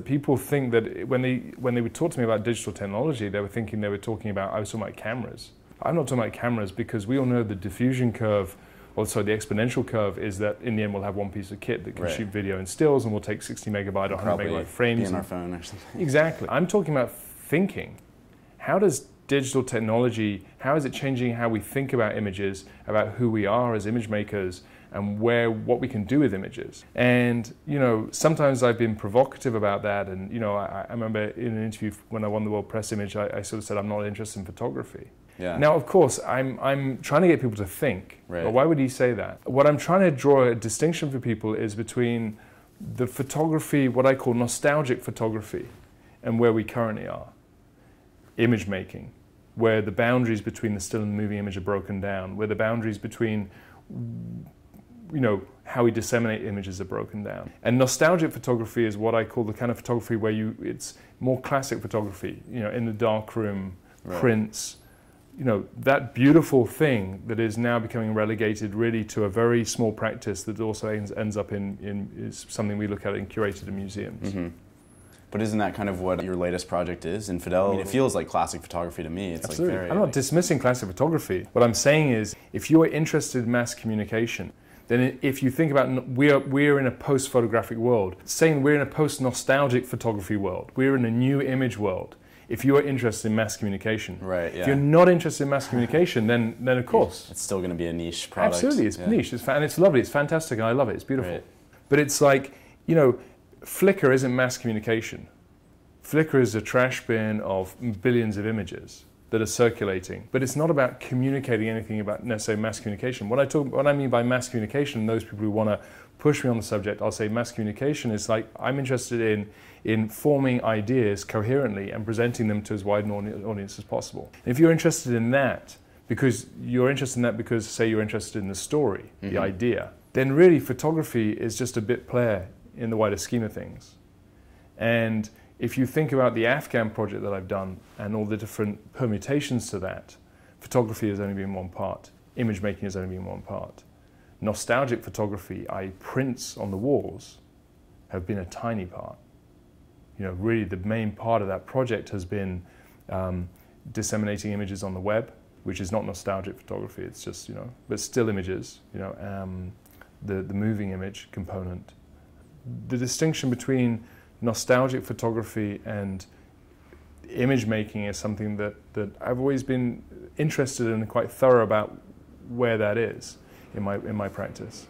People think that when they would talk to me about digital technology, they were thinking I was talking about cameras. I'm not talking about cameras because we all know the diffusion curve, also the exponential curve, is that in the end we'll have one piece of kit that can shoot video in stills and we'll take 60 megabyte or 100 megabyte frames. Be in our phone or something. Exactly. I'm talking about thinking. How does digital technology, how is it changing how we think about images, about who we are as image makers, and what we can do with images? And sometimes I've been provocative about that. And I remember in an interview when I won the World Press Image, I sort of said I'm not interested in photography. Yeah. Now, of course, I'm trying to get people to think. Right. But why would he say that? What I'm trying to draw a distinction for people is between the photography, what I call nostalgic photography, and where we currently are. Image making, where the boundaries between the still and the moving image are broken down, where the boundaries between how we disseminate images are broken down. And nostalgic photography is what I call the kind of photography where it's more classic photography, in the darkroom, prints, that beautiful thing that is now becoming relegated really to a very small practice that also ends up is something we look at in curated museums. Mm-hmm. But isn't that kind of what your latest project is, Infidel? I mean, it feels like classic photography to me. It's Absolutely. Like very... I'm not dismissing classic photography. What I'm saying is, if you're interested in mass communication, then if you think about, we're in a post-photographic world, saying we're in a post-nostalgic photography world, we're in a new image world. If you are interested in mass communication, if you're not interested in mass communication, then of course it's still going to be a niche product. Absolutely, it's niche, and it's lovely, it's fantastic, and I love it. It's beautiful. Right. But it's like Flickr isn't mass communication. Flickr is a trash bin of billions of images that are circulating, but it's not about communicating anything about necessarily mass communication. What I mean by mass communication, those people who want to push me on the subject, I'll say mass communication is like, I'm interested in forming ideas coherently and presenting them to as wide an audience as possible. And if you're interested in that, because say you're interested in the story, the idea, then really photography is just a bit player in the wider scheme of things. And if you think about the Afghan project that I've done and all the different permutations to that, photography has only been one part, image making has only been one part. Nostalgic photography, prints on the walls, have been a tiny part. Really the main part of that project has been disseminating images on the web, which is not nostalgic photography, it's just, but still images, the moving image component. The distinction between nostalgic photography and image making is something that I've always been interested in and quite thorough about where that is in my practice.